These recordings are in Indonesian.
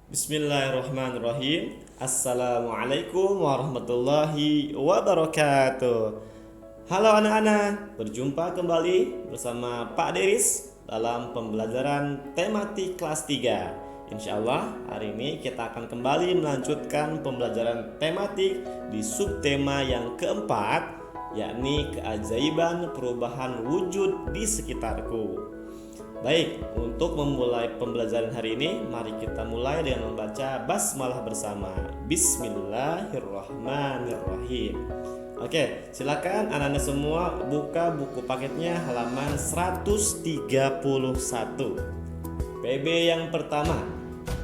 Bismillahirrahmanirrahim. Assalamualaikum warahmatullahi wabarakatuh. Halo anak-anak, berjumpa kembali bersama Pak Deris dalam pembelajaran tematik kelas 3. Insya Allah hari ini kita akan kembali melanjutkan pembelajaran tematik di subtema yang keempat, yakni keajaiban perubahan wujud di sekitarku. Baik, untuk memulai pembelajaran hari ini, mari kita mulai dengan membaca basmalah bersama. Bismillahirrahmanirrahim. Oke, silakan anak-anak semua buka buku paketnya halaman 131. PB yang pertama,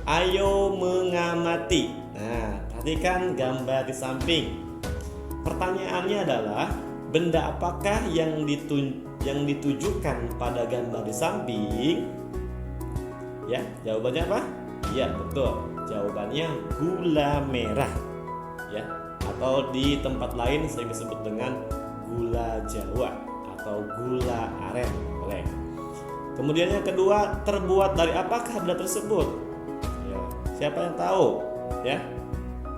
ayo mengamati. Nah, perhatikan gambar di samping. Pertanyaannya adalah, benda apakah yang ditujukan pada gambar di samping? Ya, jawabannya apa? Iya, betul. Jawabannya gula merah. Ya, atau di tempat lain sering disebut dengan gula Jawa atau gula aren. Boleh. Kemudian yang kedua, terbuat dari apakah benda tersebut? Ya, siapa yang tahu? Ya,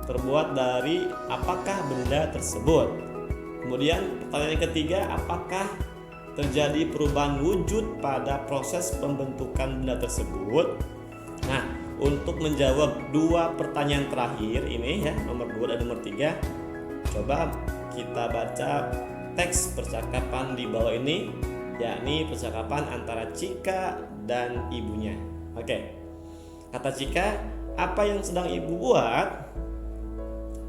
terbuat dari apakah benda tersebut? Kemudian pertanyaan yang ketiga, apakah terjadi perubahan wujud pada proses pembentukan benda tersebut? Nah, untuk menjawab dua pertanyaan terakhir ini ya, nomor 2 dan nomor 3, coba kita baca teks percakapan di bawah ini, yakni percakapan antara Cika dan ibunya. Oke. Kata Cika, apa yang sedang ibu buat?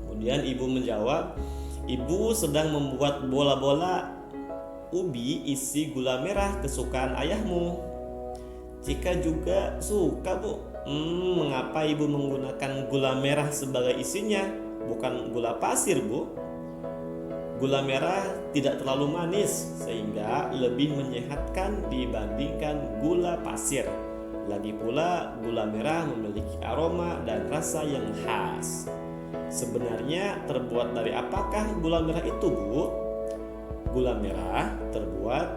Kemudian ibu menjawab, ibu sedang membuat bola-bola ubi isi gula merah kesukaan ayahmu. Cika juga suka, Bu. Mengapa ibu menggunakan gula merah sebagai isinya, bukan gula pasir, Bu? Gula merah tidak terlalu manis sehingga lebih menyehatkan dibandingkan gula pasir. Lagi pula gula merah memiliki aroma dan rasa yang khas. Sebenarnya terbuat dari apakah gula merah itu, Bu? Gula merah terbuat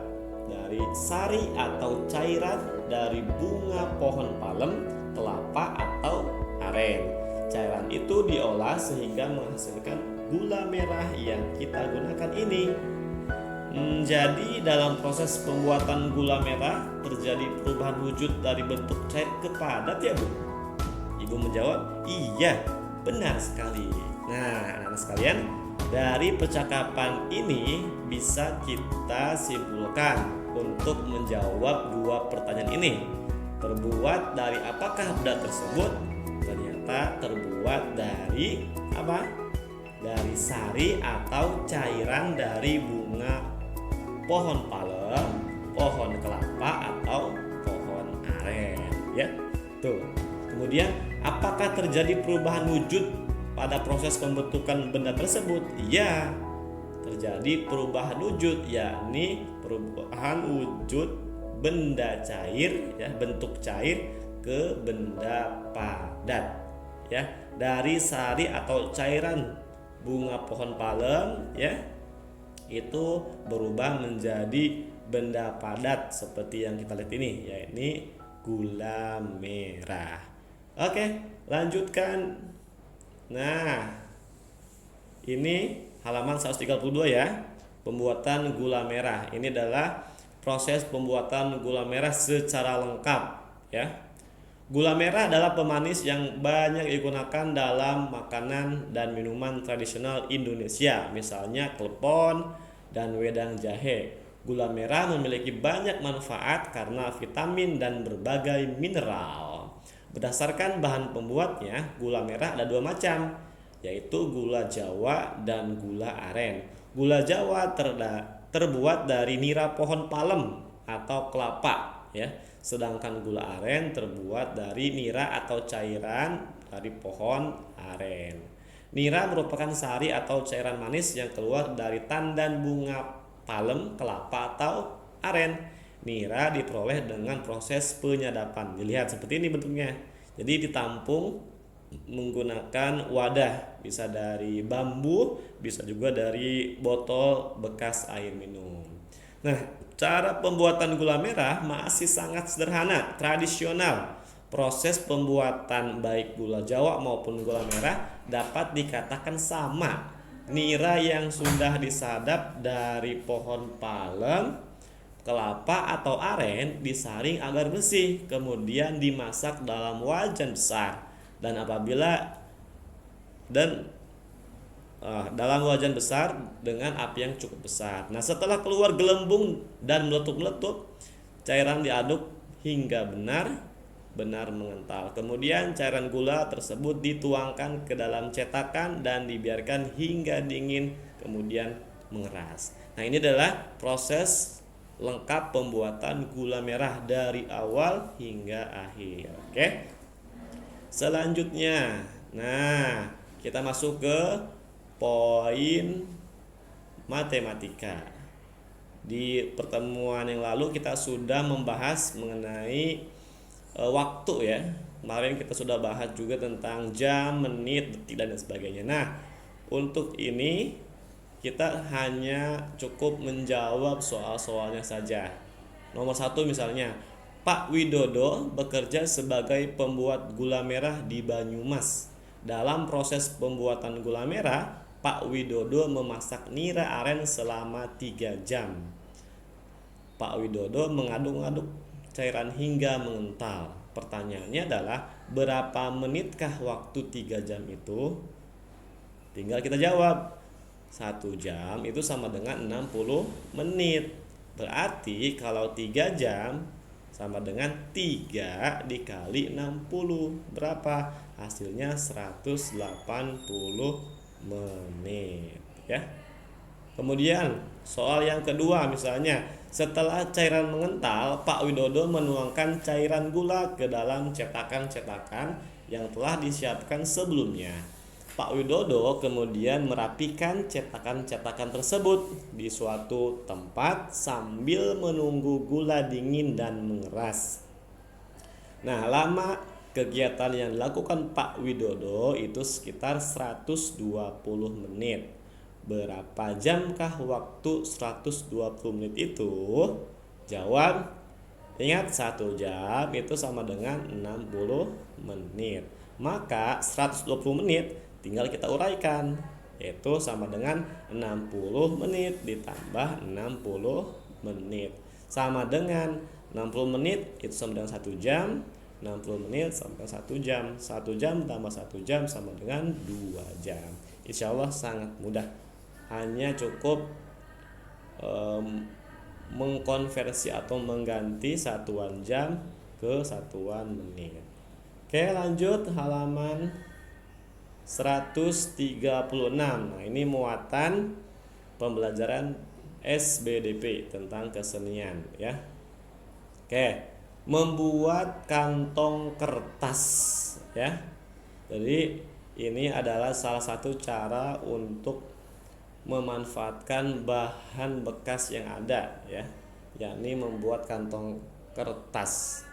dari sari atau cairan dari bunga pohon palem, kelapa atau aren. Cairan itu diolah sehingga menghasilkan gula merah yang kita gunakan ini. Jadi dalam proses pembuatan gula merah terjadi perubahan wujud dari bentuk cair ke padat ya, Bu? Ibu menjawab, iya, benar sekali. Nah, anak-anak sekalian, dari percakapan ini bisa kita simpulkan untuk menjawab dua pertanyaan ini. Terbuat dari apakah benda tersebut? Ternyata terbuat dari apa? Dari sari atau cairan dari bunga pohon palem, pohon kelapa atau pohon aren, ya. Tuh. Kemudian, apakah terjadi perubahan wujud pada proses pembentukan benda tersebut? Iya, terjadi perubahan wujud, yakni perubahan wujud benda cair, ya, bentuk cair ke benda padat, ya, dari sari atau cairan bunga pohon palem, ya, itu berubah menjadi benda padat seperti yang kita lihat ini, yakni gula merah. Oke, lanjutkan. Nah, ini halaman 132 ya. Pembuatan gula merah. Ini adalah proses pembuatan gula merah secara lengkap ya. Gula merah adalah pemanis yang banyak digunakan dalam makanan dan minuman tradisional Indonesia, misalnya klepon dan wedang jahe. Gula merah memiliki banyak manfaat karena vitamin dan berbagai mineral. Berdasarkan bahan pembuatnya, gula merah ada dua macam, yaitu gula Jawa dan gula aren. Gula Jawa terbuat dari nira pohon palem atau kelapa, ya. Sedangkan gula aren terbuat dari nira atau cairan dari pohon aren. Nira merupakan sari atau cairan manis yang keluar dari tandan bunga palem, kelapa atau aren. Nira diperoleh dengan proses penyadapan. Dilihat seperti ini bentuknya. Jadi ditampung menggunakan wadah, bisa dari bambu, bisa juga dari botol bekas air minum. Nah, cara pembuatan gula merah masih sangat sederhana, tradisional. proses pembuatan baik gula Jawa maupun gula merah dapat dikatakan sama. Nira yang sudah disadap dari pohon palem, kelapa atau aren disaring agar bersih, kemudian dimasak dalam wajan besar. Dan apabila dalam wajan besar dengan api yang cukup besar. Nah, setelah keluar gelembung dan meletup-meletup, cairan diaduk hingga benar mengental. Kemudian cairan gula tersebut dituangkan ke dalam cetakan dan dibiarkan hingga dingin, kemudian mengeras. Nah, ini adalah proses lengkap pembuatan gula merah dari awal hingga akhir. Oke. Selanjutnya, nah, kita masuk ke poin matematika. Di pertemuan yang lalu kita sudah membahas mengenai waktu ya. Kemarin kita sudah bahas juga tentang jam, menit, detik dan sebagainya. Nah, untuk ini kita hanya cukup menjawab soal-soalnya saja. Nomor 1 misalnya, Pak Widodo bekerja sebagai pembuat gula merah di Banyumas. Dalam proses pembuatan gula merah, Pak Widodo memasak nira aren selama 3 jam. Pak Widodo mengaduk-aduk cairan hingga mengental. Pertanyaannya adalah berapa menitkah waktu 3 jam itu? Tinggal kita jawab. 1 jam itu sama dengan 60 menit. Berarti kalau 3 jam sama dengan 3 dikali 60. Berapa? Hasilnya 180 menit ya. Kemudian soal yang kedua misalnya, setelah cairan mengental, Pak Widodo menuangkan cairan gula ke dalam cetakan-cetakan yang telah disiapkan sebelumnya. Pak Widodo kemudian merapikan cetakan-cetakan tersebut di suatu tempat sambil menunggu gula dingin dan mengeras. Nah, lama kegiatan yang dilakukan Pak Widodo itu sekitar 120 menit. Berapa jamkah waktu 120 menit itu? Jawab. Ingat, 1 jam itu sama dengan 60 menit. Maka 120 menit tinggal kita uraikan, yaitu sama dengan 60 menit ditambah 60 menit. Sama dengan 60 menit itu sama dengan 1 jam. 60 menit sampai 1 jam. 1 jam tambah 1 jam sama dengan 2 jam. Insya Allah sangat mudah. Hanya cukup mengkonversi atau mengganti satuan jam ke satuan menit. Oke, lanjut halaman 136. Nah, ini muatan pembelajaran SBDP tentang kesenian ya. Oke, membuat kantong kertas ya. Jadi ini adalah salah satu cara untuk memanfaatkan bahan bekas yang ada ya, yakni membuat kantong kertas.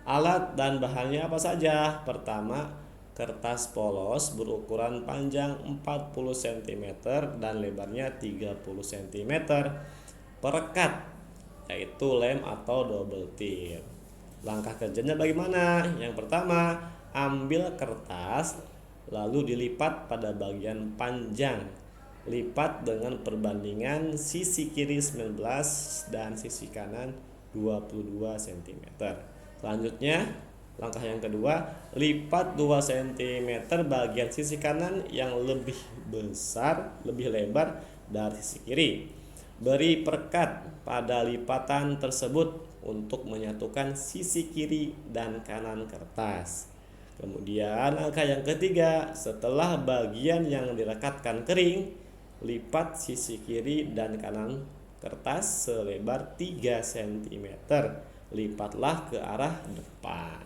Alat dan bahannya apa saja? Pertama, kertas polos berukuran panjang 40 cm dan lebarnya 30 cm. Perekat, yaitu lem atau double tip. Langkah kerjanya bagaimana? Yang pertama, ambil kertas lalu dilipat pada bagian panjang. Lipat dengan perbandingan sisi kiri 19 dan sisi kanan 22 cm. Selanjutnya, langkah yang kedua, lipat 2 cm bagian sisi kanan yang lebih besar, lebih lebar dari sisi kiri. Beri perekat pada lipatan tersebut untuk menyatukan sisi kiri dan kanan kertas. Kemudian langkah yang ketiga, setelah bagian yang direkatkan kering, lipat sisi kiri dan kanan kertas selebar 3 cm. Lipatlah ke arah depan.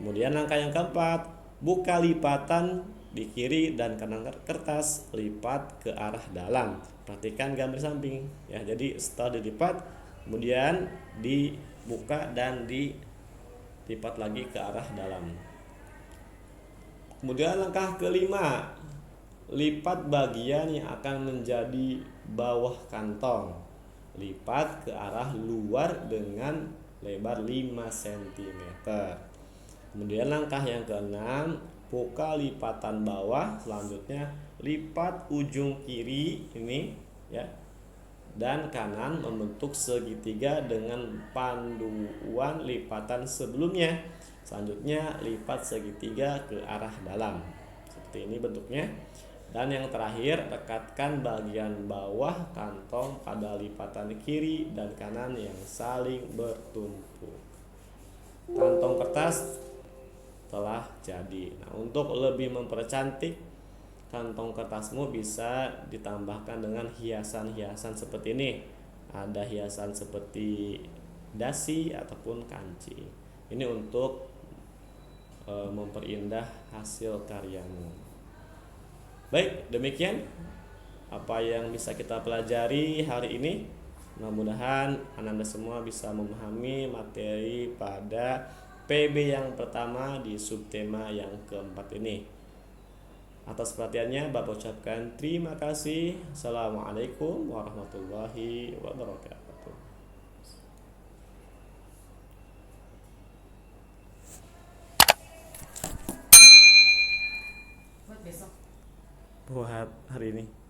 Kemudian langkah yang keempat, buka lipatan di kiri dan kanan kertas, lipat ke arah dalam. Perhatikan gambar samping ya. Jadi setelah dilipat, kemudian dibuka dan dilipat lagi ke arah dalam. Kemudian langkah kelima, lipat bagian yang akan menjadi bawah kantong. Lipat ke arah luar dengan lebar 5 cm. Kemudian langkah yang keenam, buka lipatan bawah, selanjutnya lipat ujung kiri ini ya dan kanan membentuk segitiga dengan panduan lipatan sebelumnya. Selanjutnya lipat segitiga ke arah dalam. Seperti ini bentuknya. Dan yang terakhir, rekatkan bagian bawah kantong pada lipatan kiri dan kanan yang saling bertumpuk. Kantong kertas telah jadi. Nah, untuk lebih mempercantik kantong kertasmu bisa ditambahkan dengan hiasan-hiasan seperti ini. Ada hiasan seperti dasi ataupun kanci. Ini untuk memperindah hasil karyamu. Baik, demikian apa yang bisa kita pelajari hari ini. Mudah-mudahan Anda semua bisa memahami materi pada PB yang pertama di subtema yang keempat ini. Atas perhatiannya Bapak ucapkan terima kasih. Assalamualaikum warahmatullahi wabarakatuh. Buat besok. Buat hari ini.